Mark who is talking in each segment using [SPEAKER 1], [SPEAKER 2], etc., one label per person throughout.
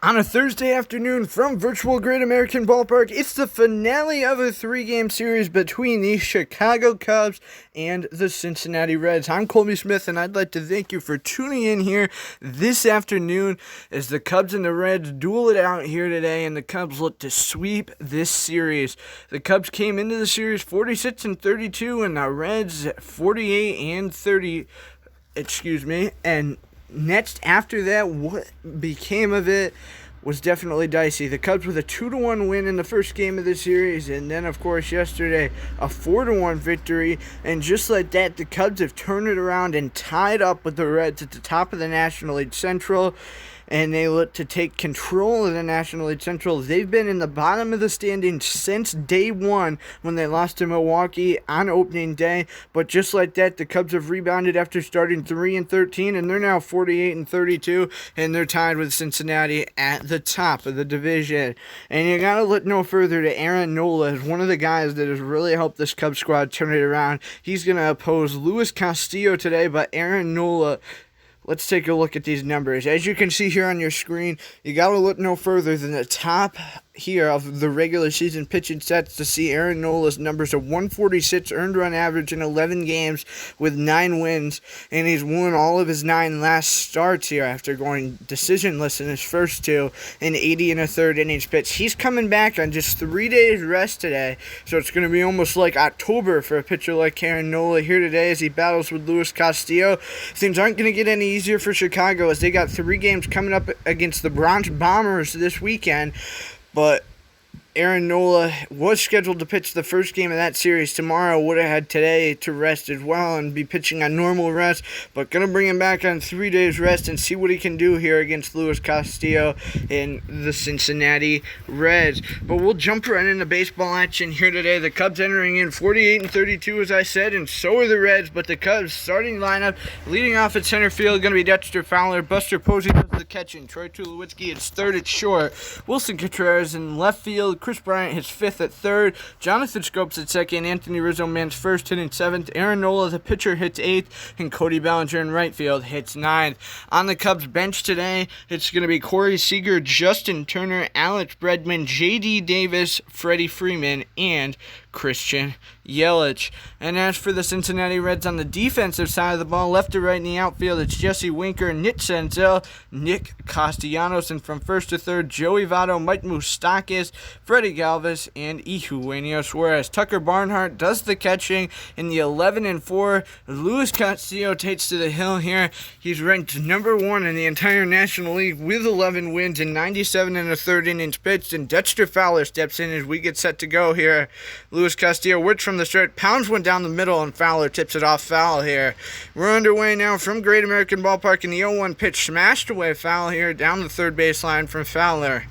[SPEAKER 1] On a Thursday afternoon from virtual Great American Ballpark, it's the finale of a 3-game series between the Chicago Cubs and the Cincinnati Reds. I'm Colby Smith, and I'd like to thank you for tuning in here this afternoon as the Cubs and the Reds duel it out here today, and the Cubs look to sweep this series. The Cubs came into the series 46-32, and the Reds 48-30. And next, after that, what became of it was definitely dicey. The Cubs with a 2-1 win in the first game of the series, and then, of course, yesterday, a 4-1 victory. And just like that, the Cubs have turned it around and tied up with the Reds at the top of the National League Central, and they look to take control of the National League Central. They've been in the bottom of the standings since day one when they lost to Milwaukee on opening day. But just like that, the Cubs have rebounded after starting 3-13, and they're now 48-32, and they're tied with Cincinnati at the top of the division. And you gotta look no further to Aaron Nola, as one of the guys that has really helped this Cubs squad turn it around. He's gonna oppose Luis Castillo today, but Aaron Nola, let's take a look at these numbers. As you can see here on your screen, you got to look no further than the top here of the regular season pitching sets to see Aaron Nola's numbers of 146 earned run average in 11 games with 9 wins, and he's won all of his 9 last starts here after going decisionless in his first 2 in 80 1/3 innings pitched. He's coming back on just 3 days rest today, so it's going to be almost like October for a pitcher like Aaron Nola here today as he battles with Luis Castillo. Things aren't going to get any easier for Chicago as they got 3 games coming up against the Bronx Bombers this weekend. But Aaron Nola was scheduled to pitch the first game of that series tomorrow, would have had today to rest as well and be pitching on normal rest, but going to bring him back on 3 days rest and see what he can do here against Luis Castillo and the Cincinnati Reds. But we'll jump right into baseball action here today. The Cubs entering in 48-32, as I said, and so are the Reds, but the Cubs starting lineup, leading off at center field, going to be Dexter Fowler. Buster Posey does the catching. Troy Tulowitzki at third at short. Wilson Contreras in left field. Chris Bryant hits 5th at third. Jonathan Scopes at second. Anthony Rizzo mans first, hitting 7th. Aaron Nola, the pitcher, hits 8th. And Cody Bellinger in right field hits 9th. On the Cubs bench today, it's going to be Corey Seager, Justin Turner, Alex Bregman, J.D. Davis, Freddie Freeman, and Christian Yelich. And as for the Cincinnati Reds on the defensive side of the ball, left to right in the outfield, it's Jesse Winker, Nick Senzel, Nick Castellanos, and from first to third, Joey Votto, Mike Moustakas, Freddie Galvis, and Eugenio Suarez. Tucker Barnhart does the catching in the 11-4. Luis Castillo takes to the hill here. He's ranked number 1 in the entire National League with 11 wins and 97 1/3 innings pitched, and Dexter Fowler steps in as we get set to go here. Luis Castillo works from the start, pounds one down the middle, and Fowler tips it off foul here. We're underway now from Great American Ballpark, and the 0-1 pitch smashed away foul here down the third baseline from Fowler.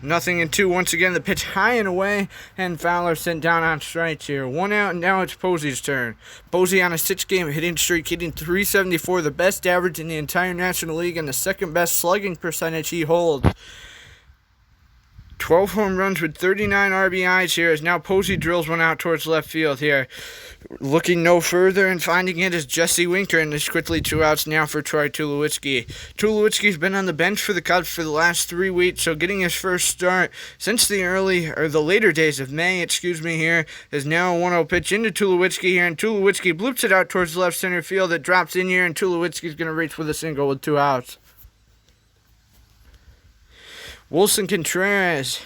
[SPEAKER 1] 0-2 once again, the pitch high and away, and Fowler sent down on strikes here. 1 out, and now it's Posey's turn. Posey on a 6-game hitting streak, hitting .374, the best average in the entire National League, and the second best slugging percentage he holds. 12 home runs with 39 RBIs here as now Posey drills one out towards left field here. Looking no further and finding it is Jesse Winker, and there's quickly 2 outs now for Troy Tulowitzki. Tulowitzki's been on the bench for the Cubs for the last 3 weeks, so getting his first start since the later days of May, here, is now a 1-0 pitch into Tulowitzki here, and Tulowitzki bloops it out towards left center field. It drops in here, and Tulowitzki's going to reach with a single with 2 outs. Wilson Contreras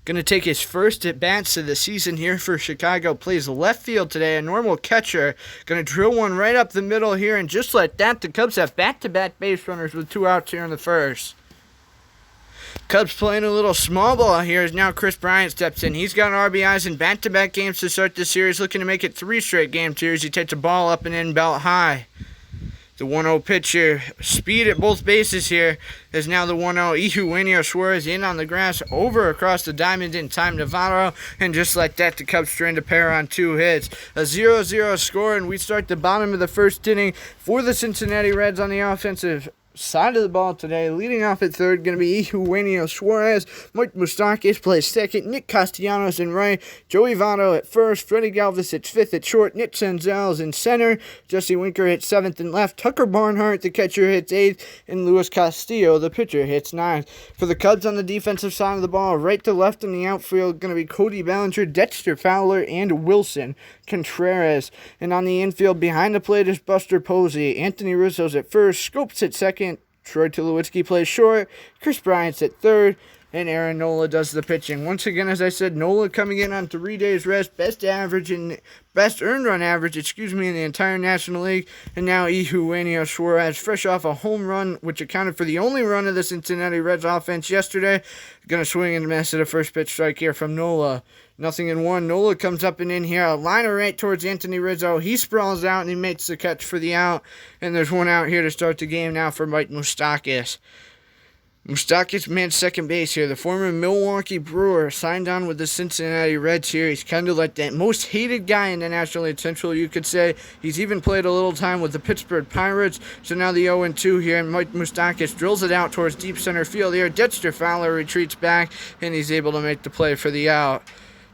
[SPEAKER 1] going to take his first at-bats of the season here for Chicago. Plays left field today, a normal catcher. Going to drill one right up the middle here, and just like that, the Cubs have back-to-back base runners with 2 outs here in the first. Cubs playing a little small ball here as now Chris Bryant steps in. He's got RBIs in back-to-back games to start the series, looking to make it 3 straight games here as he takes a ball up and in belt high. The 1-0 pitch here, speed at both bases here, is now the 1-0. Eugenio Suarez in on the grass, over across the diamond in time to Votto, and just like that, the Cubs strand a pair on 2 hits. A 0-0 score, and we start the bottom of the first inning for the Cincinnati Reds on the offensive side of the ball today. Leading off at third, going to be Eugenio Suarez. Mike Moustakas plays second. Nick Castellanos in right. Joey Votto at first. Freddie Galvis at fifth at short. Nick Senzel's in center. Jesse Winker hits seventh and left. Tucker Barnhart, the catcher, hits eighth. And Luis Castillo, the pitcher, hits ninth. For the Cubs on the defensive side of the ball, right to left in the outfield, going to be Cody Bellinger, Dexter Fowler, and Wilson Contreras. And on the infield, behind the plate is Buster Posey. Anthony Rizzo's at first. Scopes at second. Troy Tulowitzki plays short. Chris Bryant's at third. And Aaron Nola does the pitching. Once again, as I said, Nola coming in on 3 days rest. Best earned run average, in the entire National League. And now Eugenio Suarez, fresh off a home run, which accounted for the only run of the Cincinnati Reds offense yesterday. Going to swing and miss at a first pitch strike here from Nola. 0-1. Nola comes up and in here. A liner right towards Anthony Rizzo. He sprawls out and he makes the catch for the out. And there's one out here to start the game now for Mike Moustakas. Moustakas mans second base here. The former Milwaukee Brewer signed on with the Cincinnati Reds here. He's kind of like that most hated guy in the National League Central, you could say. He's even played a little time with the Pittsburgh Pirates. So now the 0-2 here, and Mike Moustakas drills it out towards deep center field here. Dexter Fowler retreats back, and he's able to make the play for the out.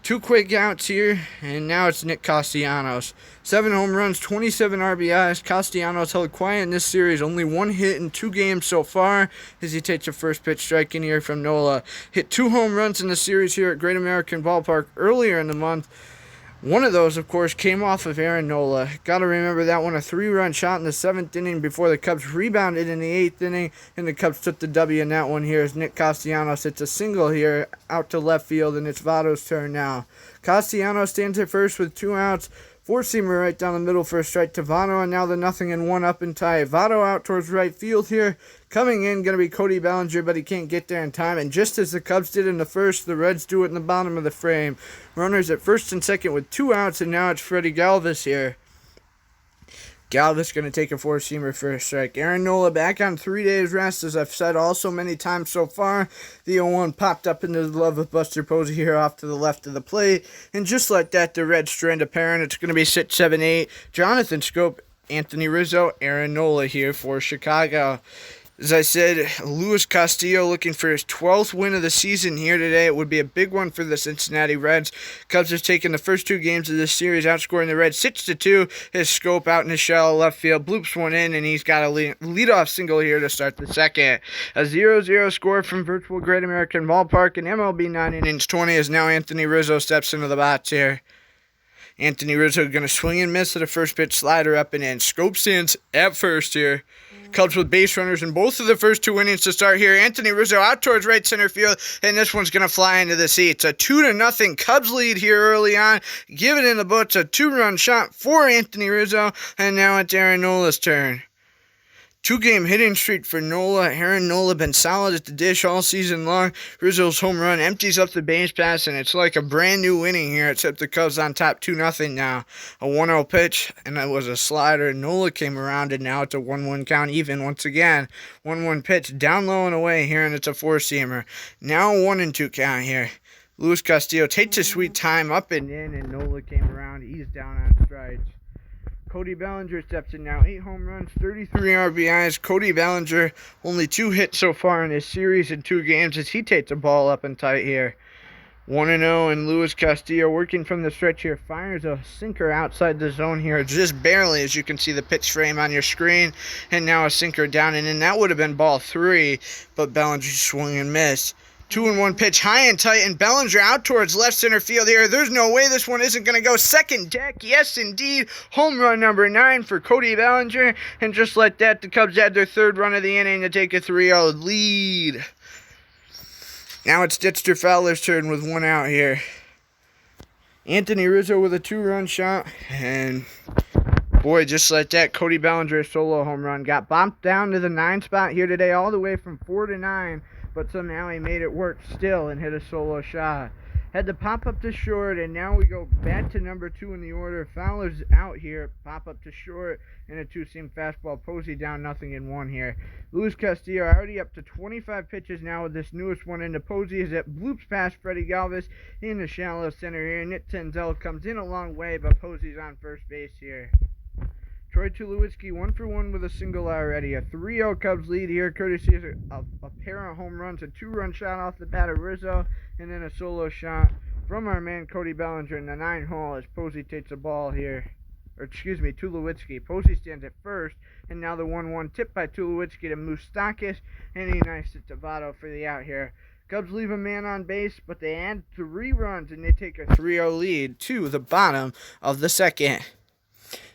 [SPEAKER 1] 2 quick outs here, and now it's Nick Castellanos. 7 home runs, 27 RBIs. Castellanos held quiet in this series. Only 1 hit in 2 games so far as he takes a first pitch strike in here from Nola. Hit 2 home runs in the series here at Great American Ballpark earlier in the month. One of those, of course, came off of Aaron Nola. Got to remember that one, a 3-run shot in the 7th inning before the Cubs rebounded in the 8th inning, and the Cubs took the W in that one here as Nick Castellanos hits a single here out to left field, and it's Votto's turn now. Castellanos stands at first with 2 outs. 4-seamer right down the middle for a strike to Votto, and now the 0-1 up and tie. Votto out towards right field here. Coming in, going to be Cody Bellinger, but he can't get there in time. And just as the Cubs did in the first, the Reds do it in the bottom of the frame. Runners at first and second with 2 outs, and now it's Freddie Galvis here. Galvis going to take a 4-seamer for a strike. Aaron Nola back on 3 days rest, as I've said also many times so far. The 0-1 popped up into the glove of Buster Posey here off to the left of the plate. And just like that, the Reds strand apparent. It's going to be 6-7-8. Jonathan Schoop, Anthony Rizzo, Aaron Nola here for Chicago. As I said, Luis Castillo looking for his 12th win of the season here today. It would be a big one for the Cincinnati Reds. Cubs have taken the first 2 games of this series, outscoring the Reds 6-2. His Scope out in his shallow left field, bloops one in, and he's got a leadoff single here to start the second. A 0-0 score from virtual Great American Ballpark, and MLB 9 innings 20 as now Anthony Rizzo steps into the box here. Anthony Rizzo going to swing and miss at a first pitch slider up and in. Scope stands at first here. Cubs with base runners in both of the first 2 innings to start here. Anthony Rizzo out towards right center field, and this one's going to fly into the seats. A 2-0 Cubs lead here early on. Give it in the books. A 2-run shot for Anthony Rizzo, and now it's Aaron Nola's turn. 2-game hitting streak for Nola. Aaron Nola been solid at the dish all season long. Rizzo's home run empties up the base pass, and it's like a brand new inning here, except the Cubs on top 2-0 now. A 1-0 pitch, and that was a slider. Nola came around, and now it's a 1-1 count even once again. 1-1 pitch, down low and away here, and it's a 4-seamer. Now a 1-2 count here. Luis Castillo takes his sweet time up and in, and Nola came around. He's down on strikes. Cody Bellinger steps in now. 8 home runs, 33 RBIs. Cody Bellinger, only 2 hits so far in his series in 2 games as he takes the ball up and tight here. 1-0, and Luis Castillo working from the stretch here. Fires a sinker outside the zone here, just barely, as you can see the pitch frame on your screen. And now a sinker down and in. That would have been ball 3, but Bellinger swung and missed. 2-1 pitch, high and tight, and Bellinger out towards left center field here. There's no way this one isn't going to go. Second deck, yes indeed. Home run number 9 for Cody Bellinger. And just like that, the Cubs had their 3rd run of the inning to take a 3-0 lead. Now it's Dexter Fowler's turn with 1 out here. Anthony Rizzo with a 2-run shot, and boy, just like that, Cody Bellinger's solo home run got bumped down to the 9 spot here today, all the way from 4 to 9. But somehow he made it work still and hit a solo shot. Had to pop up to short, and now we go back to number 2 in the order. Fowler's out here, pop up to short, and a 2-seam fastball. Posey down 0-1 here. Luis Castillo already up to 25 pitches now with this newest one into Posey as it bloops past Freddie Galvis in the shallow center here. Nick Senzel comes in a long way, but Posey's on first base here. Troy Tulowitzki 1-for-1 with a single already. A 3-0 Cubs lead here, courtesy of a pair of home runs, a 2-run shot off the bat of Rizzo, and then a solo shot from our man Cody Bellinger in the 9th hole as Posey takes a ball here. Tulowitzki. Posey stands at first, and now the 1-1 tip by Tulowitzki to Moustakis, and he knifes it to Votto for the out here. Cubs leave a man on base, but they add 3 runs, and they take a 3-0 lead to the bottom of the second.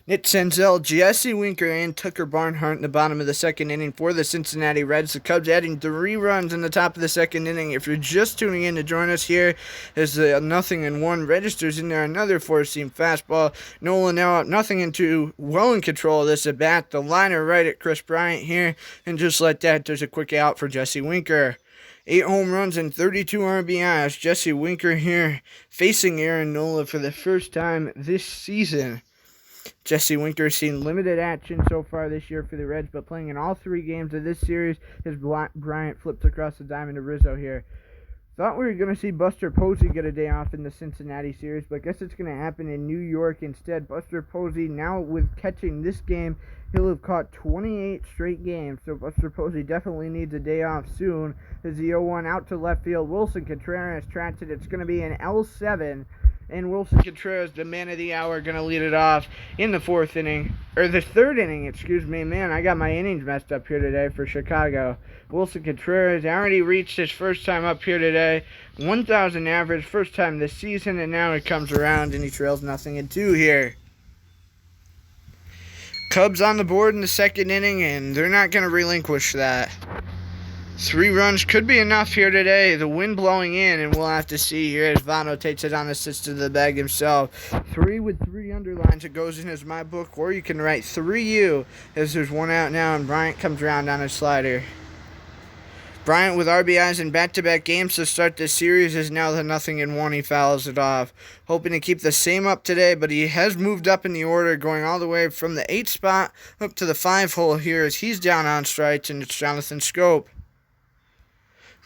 [SPEAKER 1] Nick Senzel, Jesse Winker, and Tucker Barnhart in the bottom of the second inning for the Cincinnati Reds. The Cubs adding 3 runs in the top of the second inning. If you're just tuning in to join us here, as the 0-1 registers in there, another 4-seam fastball. Nola now up 0-2, well in control of this at bat. The liner right at Chris Bryant here, and just like that, there's a quick out for Jesse Winker. 8 home runs and 32 RBIs. Jesse Winker here facing Aaron Nola for the first time this season. Jesse Winker has seen limited action so far this year for the Reds, but playing in all 3 games of this series as Bryant flips across the diamond to Rizzo here. Thought we were going to see Buster Posey get a day off in the Cincinnati series, but I guess it's going to happen in New York instead. Buster Posey, now with catching this game, he'll have caught 28 straight games, so Buster Posey definitely needs a day off soon. As the 0-1 out to left field, Wilson Contreras tracks it. It's going to be an L7. And Wilson Contreras, the man of the hour, going to lead it off in the 3rd inning, excuse me. Man, I got my innings messed up here today for Chicago. Wilson Contreras already reached his first time up here today. 1,000 average, first time this season, and now it comes around and he trails 0-2 here. Cubs on the board in the 2nd inning, and they're not going to relinquish that. 3 runs could be enough here today. The wind blowing in, and we'll have to see here as Votto takes it on assist to the bag himself. 3 with 3 underlines. It goes in as my book, or you can write 3U as there's 1 out now, and Bryant comes around on his slider. Bryant with RBIs in back-to-back games to start this series is now the 0-1. He fouls it off. Hoping to keep the same up today, but he has moved up in the order, going all the way from the 8th spot up to the 5 hole here as he's down on strikes, and it's Jonathan Schoop.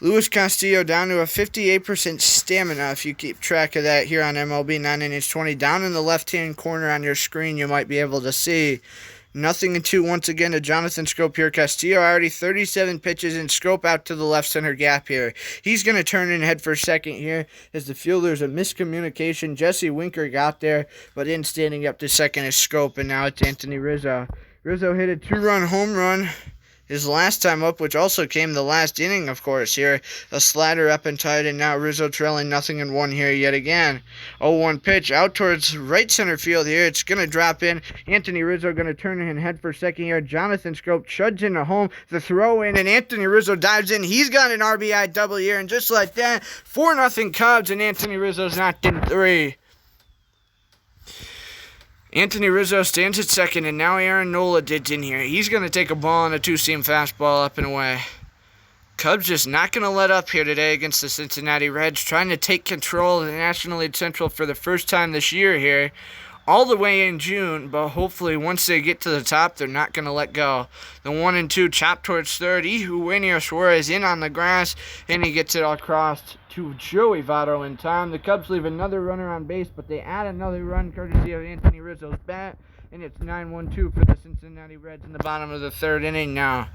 [SPEAKER 1] Luis Castillo down to a 58% stamina, if you keep track of that here on MLB 9-20. Down in the left-hand corner on your screen, you might be able to see. 0-2 once again to Jonathan Schoop here. Castillo already 37 pitches, and Schoop out to the left center gap here. He's going to turn in head for second here as the fielder's a miscommunication. Jesse Winker got there, but in standing up to second is Schoop, and now it's Anthony Rizzo. Rizzo hit a 2-run home run his last time up, which also came the last inning, of course, here. A slider up and tight, and now Rizzo trailing 0-1 here yet again. 0-1 pitch out towards right center field here. It's going to drop in. Anthony Rizzo going to turn in head for second here. Jonathan Schoop chugs into home. The throw in, and Anthony Rizzo dives in. He's got an RBI double here, and just like that, 4-0 Cubs, and Anthony Rizzo's knocked in 3. Anthony Rizzo stands at second, and now Aaron Nola digs in here. He's going to take a ball on a 2-seam fastball up and away. Cubs just not going to let up here today against the Cincinnati Reds, trying to take control of the National League Central for the first time this year here, all the way in June, but hopefully once they get to the top, they're not going to let go. The 1-2 chop towards third. Eugenio Suarez in on the grass, and he gets it across to Joey Votto in time. The Cubs leave another runner on base, but they add another run courtesy of Anthony Rizzo's bat, and it's 9-2 for the Cincinnati Reds in the bottom of the 3rd inning now.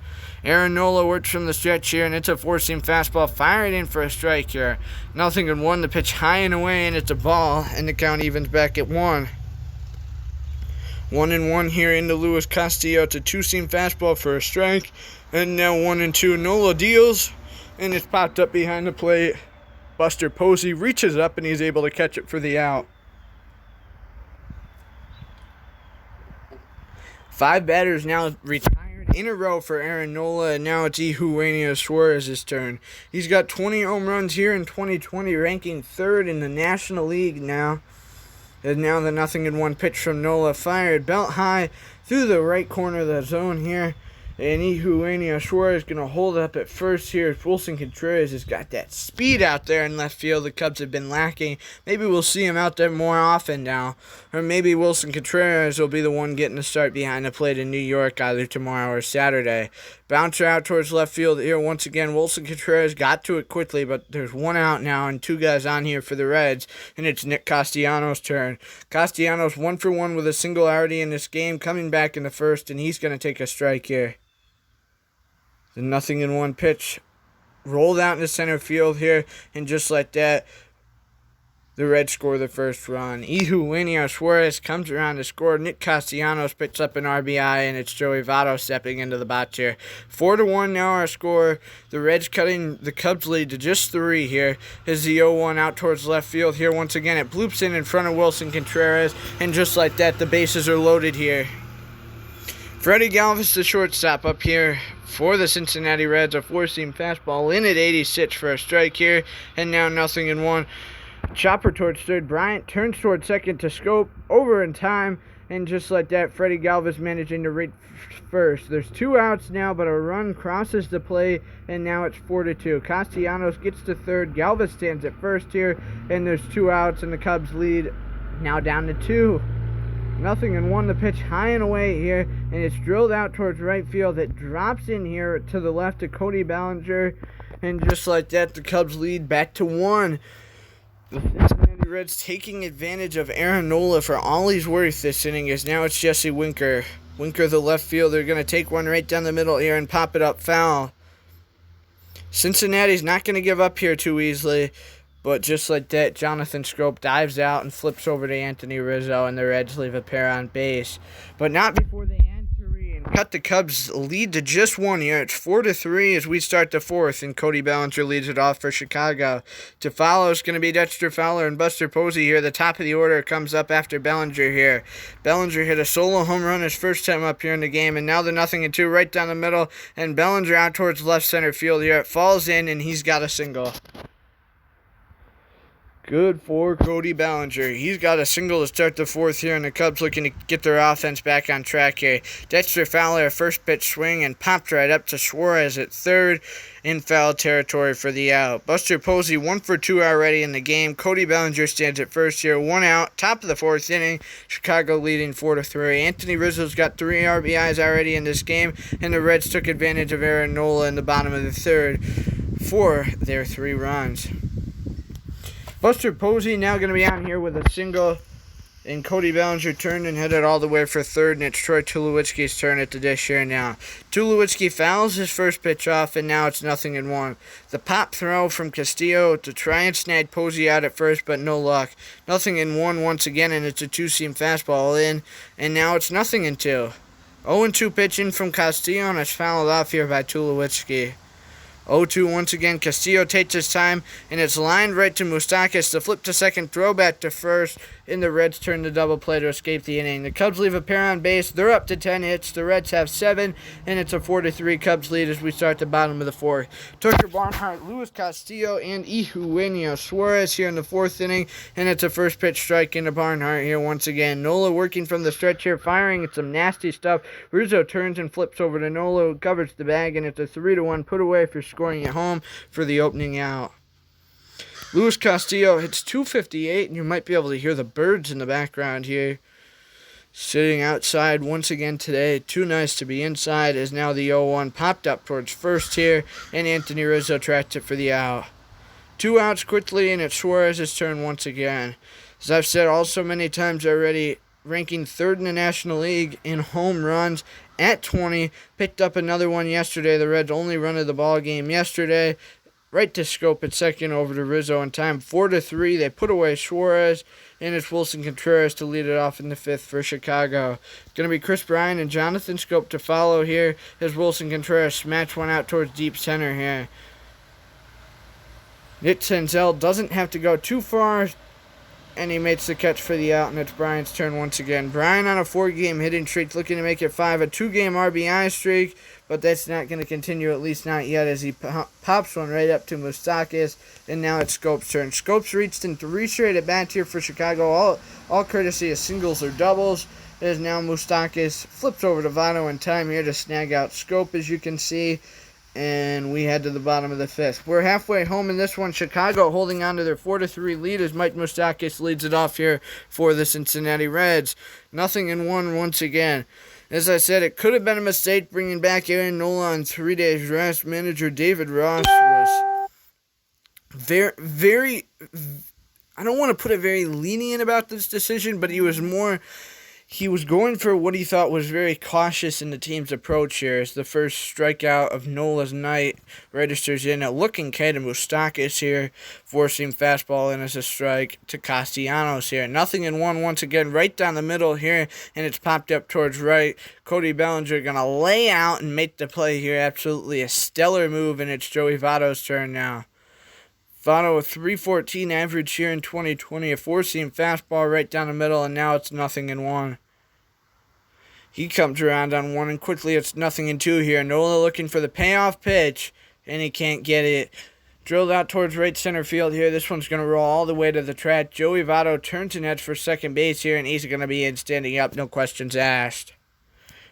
[SPEAKER 1] Aaron Nola works from the stretch here, and it's a 4-seam fastball fired in for a strike here. 0-1, the pitch high and away, and it's a ball, and the count evens back at 1. 1-1 here into Luis Castillo. It's a 2-seam fastball for a strike, and now 1-2. Nola deals, and it's popped up behind the plate. Buster Posey reaches up, and he's able to catch it for the out. 5 batters now retired in a row for Aaron Nola, and now it's Eugenio Suarez's turn. He's got 20 home runs here in 2020, ranking 3rd in the National League now. And now the 0-1 pitch from Nola fired belt high through the right corner of the zone here. And Eugenio Suarez is going to hold up at first here. Wilson Contreras has got that speed out there in left field the Cubs have been lacking. Maybe we'll see him out there more often now. Or maybe Wilson Contreras will be the one getting the start behind the plate in New York either tomorrow or Saturday. Bouncer out towards left field here once again. Wilson Contreras got to it quickly, but there's one out now and two guys on here for the Reds, and it's Nick Castellanos' turn. Castellanos 1-for-1 with a single already in this game, coming back in the first, and he's going to take a strike here. The 0-1 pitch rolled out into center field here, and just like that, the Reds score the first run. Eugenio Suarez comes around to score. Nick Castellanos picks up an RBI, and it's Joey Votto stepping into the box here. 4-1 now our score. The Reds cutting the Cubs lead to just 3 here. As the 0-1 out towards left field here once again. It bloops in front of Wilson Contreras, and just like that, the bases are loaded here. Freddie Galvis, the shortstop, up here for the Cincinnati Reds. A four-seam fastball in at 86 for a strike here, and now 0-1. Chopper towards third. Bryant turns towards second to Scope. Over in time. And just like that, Freddie Galvis managing to reach first. There's 2 outs now, but a run crosses the plate. And now it's 4-2. Castellanos gets to third. Galvis stands at first here. And there's 2 outs, and the Cubs lead now down to 2. 0-1. The pitch high and away here. And it's drilled out towards right field. It drops in here to the left of Cody Bellinger. And just like that, the Cubs lead back to 1. The Cincinnati Reds taking advantage of Aaron Nola for all he's worth this inning, as now it's Jesse Winker. Winker, the left fielder, going to take one right down the middle here and pop it up foul. Cincinnati's not going to give up here too easily, but just like that, Jonathan Scope dives out and flips over to Anthony Rizzo, and the Reds leave a pair on base. But not before they add 3 and cut the Cubs' lead to just 1 here. It's 4-3 as we start the 4th, and Cody Bellinger leads it off for Chicago. To follow is going to be Dexter Fowler and Buster Posey here. The top of the order comes up after Bellinger here. Bellinger hit a solo home run his first time up here in the game, and now the 0-2 right down the middle, and Bellinger out towards left center field here. It falls in, and he's got a single. Good for Cody Bellinger. He's got a single to start the 4th here, and the Cubs looking to get their offense back on track here. Dexter Fowler, a first pitch swing, and popped right up to Suarez at third in foul territory for the out. Buster Posey 1 for 2 already in the game. Cody Bellinger stands at first here, 1 out, top of the 4th inning. Chicago leading 4-3. Anthony Rizzo's got 3 RBIs already in this game, and the Reds took advantage of Aaron Nola in the bottom of the 3rd for their 3 runs. Buster Posey now going to be on here with a single, and Cody Bellinger turned and headed all the way for 3rd, and it's Troy Tulowitzki's turn at the dish here now. Tulowitzki fouls his first pitch off, and now it's 0-1. The pop throw from Castillo to try and snag Posey out at first, but no luck. 0-1 once again, and it's a 2-seam fastball in, and now it's 0-2. 0-2 pitch in from Castillo, and it's fouled off here by Tulowitzki. 0-2 once again. Castillo takes his time, and it's lined right to Moustakas. The flip to second, throw back to first, and the Reds turn the double play to escape the inning. The Cubs leave a pair on base. They're up to 10 hits. The Reds have 7, and it's a 4-3 Cubs lead as we start the bottom of the 4th. Tucker Barnhart, Luis Castillo, and Eugenio Suarez here in the 4th inning, and it's a first pitch strike into Barnhart here once again. Nola working from the stretch here, firing at some nasty stuff. Rizzo turns and flips over to Nola, who covers the bag, and it's a 3-1 put away for scoring at home for the opening out. Luis Castillo hits .258, and you might be able to hear the birds in the background here. Sitting outside once again today. Too nice to be inside, as now the 0-1 popped up towards first here, and Anthony Rizzo tracked it for the out. 2 outs quickly, and it's Suarez's turn once again. As I've said also many times already, ranking 3rd in the National League in home runs at 20. Picked up another one yesterday. The Reds' only run of the ball game yesterday. Right to Scope at second, over to Rizzo in time. 4-3. They put away Suarez, and it's Wilson Contreras to lead it off in the 5th for Chicago. It's going to be Chris Bryant and Jonathan Scope to follow here as Wilson Contreras smash one out towards deep center here. Nick Senzel doesn't have to go too far, and he makes the catch for the out, and it's Bryant's turn once again. Bryant on a 4-game hitting streak, looking to make it 5, a 2-game RBI streak, but that's not going to continue, at least not yet, as he pops one right up to Moustakas, and now it's Scope's turn. Scope's reached in 3 straight at-bats here for Chicago, all courtesy of singles or doubles, as now Moustakas flips over to Votto in time here to snag out Scope, as you can see, and we head to the bottom of the 5th. We're halfway home in this one. Chicago holding on to their 4-3 lead as Mike Moustakas leads it off here for the Cincinnati Reds. 0-1 once again. As I said, it could have been a mistake bringing back Aaron Nola on 3 days rest. Manager David Ross was very, I don't want to put it very lenient about this decision, but he was going for what he thought was very cautious in the team's approach here. As the first strikeout of Nola's night registers in, a looking K to Moustakas here, forcing fastball in as a strike to Castellanos here. 0-1 once again, right down the middle here, and it's popped up towards right. Cody Bellinger going to lay out and make the play here. Absolutely a stellar move, and it's Joey Votto's turn now. Votto, a 3.14 average here in 2020, a four-seam fastball right down the middle, and now it's 0-1. He comes around on one, and quickly it's 0-2 here. Nola looking for the payoff pitch, and he can't get it. Drilled out towards right center field here. This one's going to roll all the way to the track. Joey Votto turns and heads for second base here, and he's going to be in standing up, no questions asked.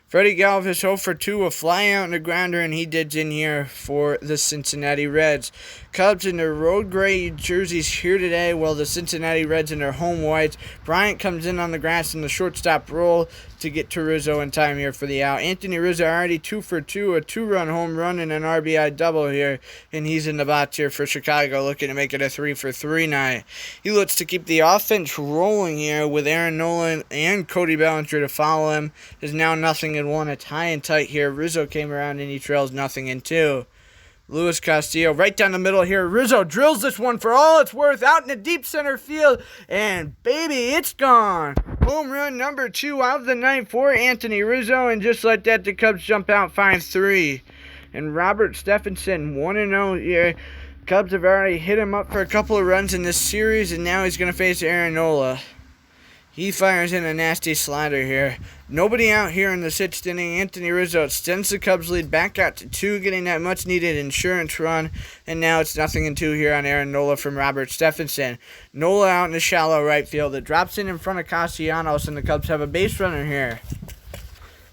[SPEAKER 1] Freddie Galvis 0 for 2, a fly out and a grounder, and he digs in here for the Cincinnati Reds. Cubs in their road gray jerseys here today, while the Cincinnati Reds in their home whites. Bryant comes in on the grass in the shortstop roll to get to Rizzo in time here for the out. Anthony Rizzo already 2 for 2, a 2-run home run and an RBI double here, and he's in the box here for Chicago, looking to make it a 3 for 3 night. He looks to keep the offense rolling here with Aaron Nola and Cody Bellinger to follow him. Is now 0-1. It's high and tight here. Rizzo came around and he trails 0-2. Luis Castillo right down the middle here. Rizzo drills this one for all it's worth out in the deep center field, and baby, it's gone. Home run number 2 out of the night for Anthony Rizzo, and just like that, the Cubs jump out 5-3. And Robert Stephenson 1-0 here. Cubs have already hit him up for a couple of runs in this series, and now he's going to face Aaron Nola. He fires in a nasty slider here. Nobody out here in the 6th inning. Anthony Rizzo extends the Cubs lead back out to 2, getting that much-needed insurance run. And now it's 0-2 here on Aaron Nola from Robert Stephenson. Nola out in the shallow right field. It drops in front of Castellanos, and the Cubs have a base runner here.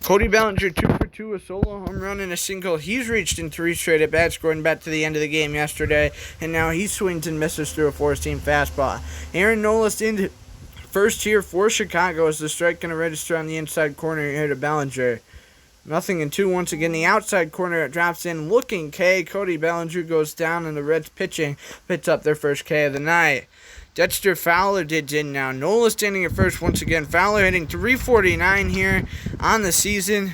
[SPEAKER 1] Cody Bellinger 2 for 2, a solo home run and a single. He's reached in 3 straight at-bats, going back to the end of the game yesterday. And now he swings and misses through a four-seam fastball. Aaron Nola stands first here for Chicago as the strike going to register on the inside corner here to Bellinger. 0-2 once again. The outside corner, it drops in. Looking K. Cody Bellinger goes down, and the Reds pitching picks up their first K of the night. Dexter Fowler digs in now. Nola standing at first once again. Fowler hitting 349 here on the season.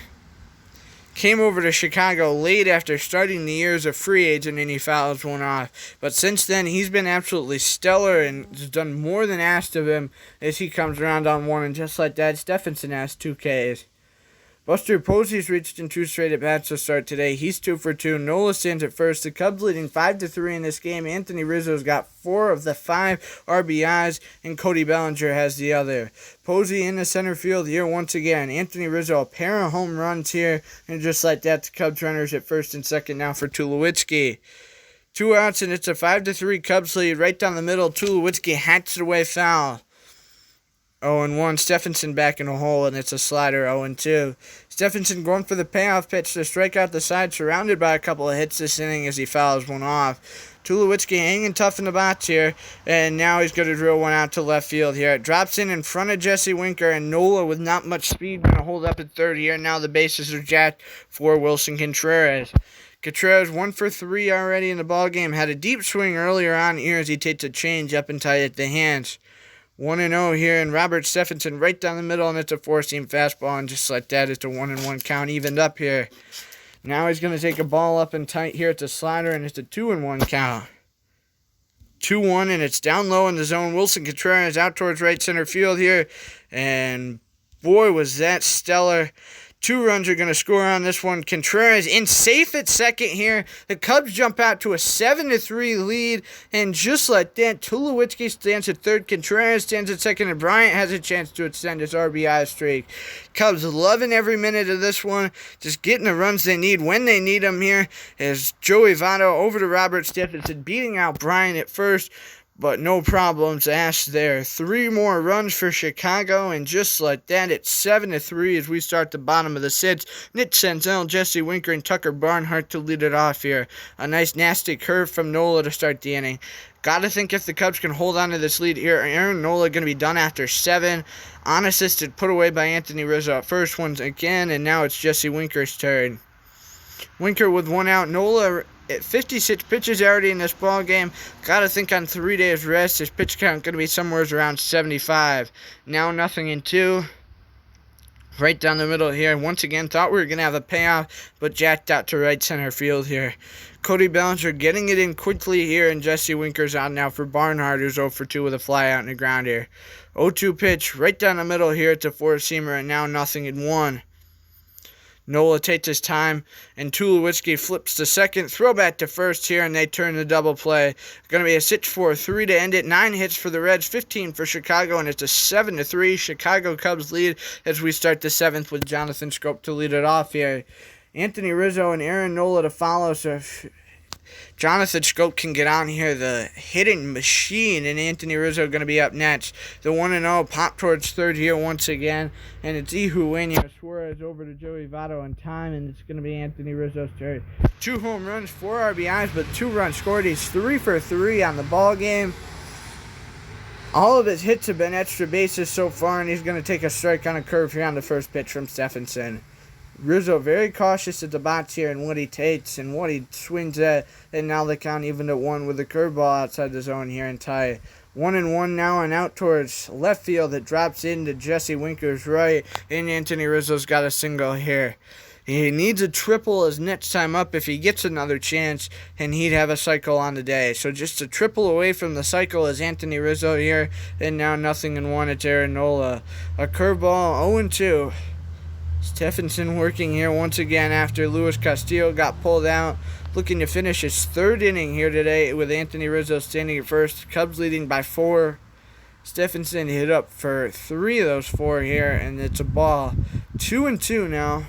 [SPEAKER 1] Came over to Chicago late after starting the year as a free agent, and he fouls one off. But since then, he's been absolutely stellar and has done more than asked of him as he comes around on one. And just like that, Stephenson has 2 Ks. Buster Posey's reached in 2 straight at-bats to start today. He's 2 for 2. Nola stands at first. The Cubs leading 5-3 in this game. Anthony Rizzo's got 4 of the 5 RBIs, and Cody Bellinger has the other. Posey in the center field here once again. Anthony Rizzo, a pair of home runs here, and just like that, the Cubs runners at first and second now for Tulowitzki. 2 outs, and it's a 5-3 Cubs lead right down the middle. Tulowitzki hacks it away foul. 0-1. Stephenson back in the hole, and it's a slider. 0-2. Stephenson going for the payoff pitch to strike out the side, surrounded by a couple of hits this inning as he fouls one off. Tulowitzki hanging tough in the box here, and now he's going to drill one out to left field here. It drops in front of Jesse Winker, and Nola with not much speed going to hold up at third here. Now the bases are jacked for Wilson Contreras. Contreras 1 for 3 already in the ballgame. Had a deep swing earlier on here as he takes a change up and tight at the hands. 1-0 here, and Robert Stephenson right down the middle, and it's a four-seam fastball, and just like that, it's a 1-1 count, evened up here. Now he's going to take a ball up and tight here. It's a slider, and it's a 2-1 count. 2-1, and it's down low in the zone. Wilson Contreras out towards right center field here, and boy, was that stellar. 2 runs are going to score on this one. Contreras in safe at second here. The Cubs jump out to a 7-3 lead. And just like that, Tulowitzki stands at third. Contreras stands at second. And Bryant has a chance to extend his RBI streak. Cubs loving every minute of this one. Just getting the runs they need when they need them here. As Joey Votto over to Robert Stephenson, beating out Bryant at first. But no problems asked there. 3 more runs for Chicago, and just like that, it's 7-3 as we start the bottom of the 6th. Nick Senzel, Jesse Winker, and Tucker Barnhart to lead it off here. A nice nasty curve from Nola to start the inning. Gotta think if the Cubs can hold on to this lead here, Aaron Nola going to be done after 7. Unassisted put away by Anthony Rizzo at first once again, and now it's Jesse Winker's turn. Winker with 1 out. Nola at 56 pitches already in this ball game. Gotta think on 3 days rest, his pitch count going to be somewhere around 75. Now 0-2. Right down the middle here. Once again, thought we were going to have a payoff, but jacked out to right center field here. Cody Bellinger getting it in quickly here, and Jesse Winker's out now for Barnhart, who's 0 for 2 with a fly out in the ground here. 0-2 pitch right down the middle here. It's a four-seamer, and now 0-1. Nola takes his time, and Tulowitzki flips to second. Throw back to first here, and they turn the double play. Going to be a 6-4-3 to end it. 9 hits for the Reds, 15 for Chicago, and it's a 7-3 Chicago Cubs lead as we start the 7th with Jonathan Schoop to lead it off here. Anthony Rizzo and Aaron Nola to follow, so if Jonathan Schoop can get on here, the hitting machine, and Anthony Rizzo going to be up next. The 1-0 pop towards third here once again, and it's Ihuenio Suarez over to Joey Votto in time, and it's going to be Anthony Rizzo's turn. 2 home runs, 4 RBIs, but 2 runs scored. He's 3 for 3 on the ball game. All of his hits have been extra bases so far, and he's going to take a strike on a curve here on the first pitch from Stephenson. Rizzo very cautious at the box here and what he takes and what he swings at. And now they count even at 1 with the curveball outside the zone here and tie it. 1-1 now and out towards left field. It drops into Jesse Winker's right. And Anthony Rizzo's got a single here. He needs a triple his next time up if he gets another chance, and he'd have a cycle on the day. So just a triple away from the cycle is Anthony Rizzo here. And now 0-1. It's Aaron Nola. A curveball 0-2. Stephenson working here once again after Luis Castillo got pulled out. Looking to finish his 3rd inning here today with Anthony Rizzo standing at first. Cubs leading by 4. Stephenson hit up for 3 of those 4 here, and it's a ball. 2-2 now.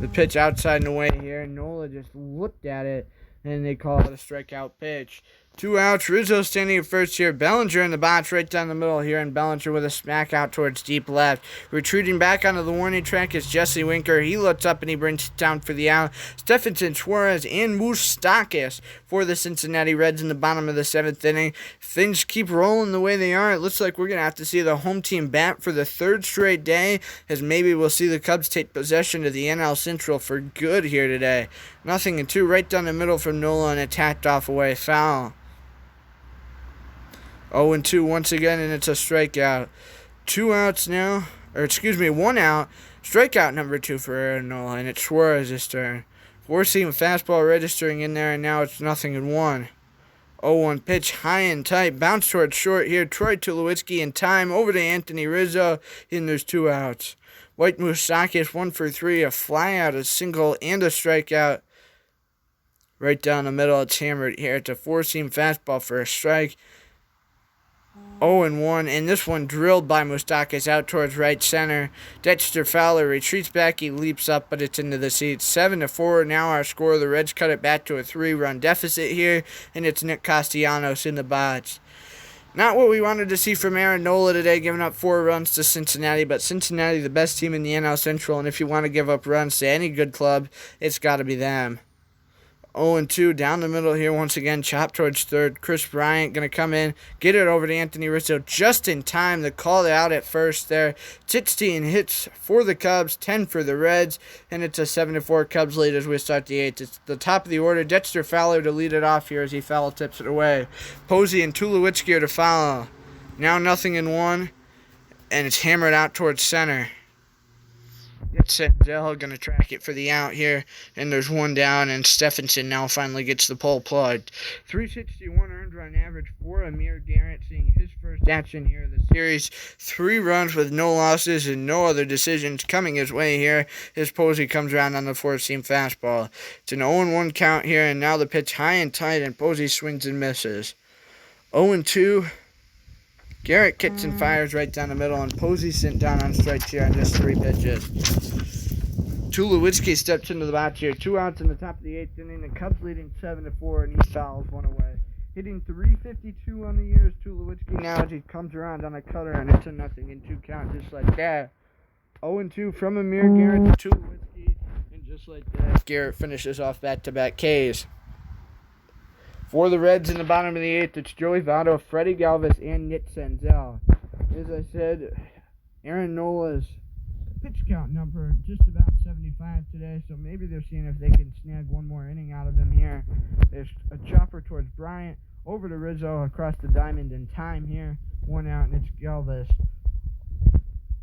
[SPEAKER 1] The pitch outside and away here. Nola just looked at it, and they call it a strikeout pitch. 2 outs. Rizzo standing at first here. Bellinger in the box right down the middle here, and Bellinger with a smack out towards deep left. Retreating back onto the warning track is Jesse Winker. He looks up and he brings it down for the out. Stephenson, Suarez, and Moustakas for the Cincinnati Reds in the bottom of the 7th inning. If things keep rolling the way they are, it looks like we're going to have to see the home team bat for the 3rd straight day, as maybe we'll see the Cubs take possession of the NL Central for good here today. 0-2 right down the middle from Nola, and a tacked off away foul. 0-2 once again, and it's a strikeout. 2 outs now, 1 out. Strikeout number 2 for Aaron Nola, and it's Suarez's turn. 4-seam fastball registering in there, and now it's 0-1. 0-1 pitch, high and tight, bounce towards short here. Troy Tulowitzki in time, over to Anthony Rizzo, and there's 2 outs. White Moustakas 1 for 3, a fly out, a single, and a strikeout. Right down the middle, it's hammered here. It's a 4-seam fastball for a strike. 0-1, and this one drilled by Moustakas out towards right center. Dexter Fowler retreats back, he leaps up, but it's into the seats. 7-4, now our score. The Reds cut it back to a 3-run deficit here, and it's Nick Castellanos in the box. Not what we wanted to see from Aaron Nola today, giving up 4 runs to Cincinnati, but Cincinnati, the best team in the NL Central, and if you want to give up runs to any good club, it's got to be them. 0-2 down the middle here once again, chopped towards third. Chris Bryant going to come in, get it over to Anthony Rizzo just in time to call it out at first there. 16 hits for the Cubs, 10 for the Reds, and it's a 7-4 Cubs lead as we start the 8th. It's the top of the order. Dexter Fowler to lead it off here as he foul tips it away. Posey and Tulowitzki are to follow. Now 0-1, and it's hammered out towards center. It's Senzel going to track it for the out here, and there's 1 down, and Stephenson now finally gets the pole plugged. 361 earned run average for Amir Garrett, seeing his first action here of the series. 3 runs with no losses and no other decisions coming his way here as Posey comes around on the 4-seam fastball. It's an 0-1 count here, and now the pitch high and tight, and Posey swings and misses. 0-2. Garrett kicks and fires right down the middle, and Posey sent down on strikes here on just 3 pitches. Tulowitzki steps into the box here. 2 outs in the top of the 8th inning. The Cubs leading 7-4, and he fouls 1 away. hitting .352 on the year as Tulowitzki now as he comes around on a cutter, and it's a 0-2 count just like that. 0-2 from Amir Garrett to Tulowitzki, and just like that, Garrett finishes off back-to-back Ks. For the Reds in the bottom of the 8th, it's Joey Votto, Freddie Galvis, and Nick Senzel. As I said, Aaron Nola's pitch count number just about 75 today, so maybe they're seeing if they can snag one more inning out of him here. There's a chopper towards Bryant, over to Rizzo, across the diamond in time here. 1 out, and it's Galvis.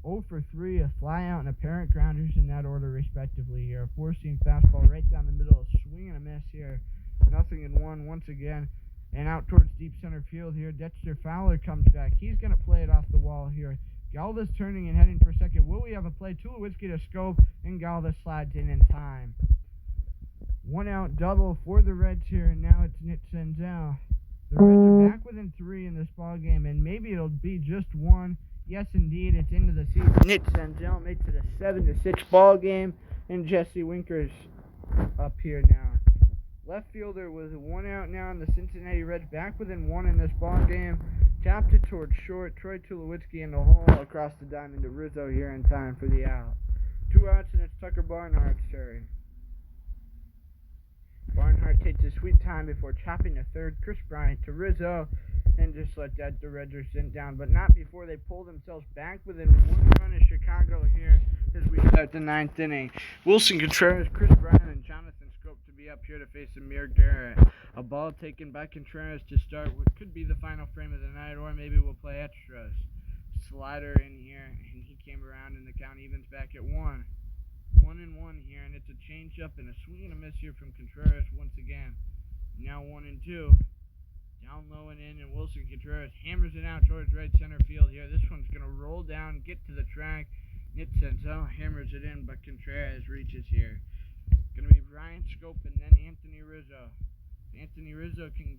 [SPEAKER 1] 0 for 3, a fly out and a parent grounders in that order respectively here. A 4-seam fastball right down the middle, a swing and a miss here. 0-1 once again, and out towards deep center field here. Dexter Fowler comes back. He's going to play it off the wall here. Galvis turning and heading for second. Will we have a play? Tulowitzki to scope, and Galvis slides in time. 1 out double for the Reds here, and now it's Nick Senzel. The Reds are back within 3 in this ball game, and maybe it'll be just 1. Yes, indeed, it's into the season. Nick Senzel makes it a 7-6 ball game, and Jesse Winker's up here now. Left fielder with 1 out now, and the Cincinnati Reds back within 1 in this ball game. Tapped it towards short. Troy Tulowitzki in the hole across the diamond to Rizzo here in time for the out. 2 outs, and it's Tucker Barnhart's turn. Barnhart takes his sweet time before chopping to third. Chris Bryant to Rizzo, and just like that, the Reds are sent down, but not before they pull themselves back within 1 run of Chicago here as we start the 9th inning. Wilson Contreras, Chris Bryant, and Jonathan Scope to be up here to face Amir Garrett. A ball taken by Contreras to start what could be the final frame of the night, or maybe we'll play extras. Slider in here, and he came around, and the count evens back at 1. 1-1 here, and it's a change-up and a swing and a miss here from Contreras once again. Now 1-2. Down low and in, and Wilson Contreras hammers it out towards right center field here. This one's going to roll down, get to the track. Nick Senzel hammers it in, but Contreras reaches here. Going to be Brian Scope and then Anthony Rizzo. Anthony Rizzo can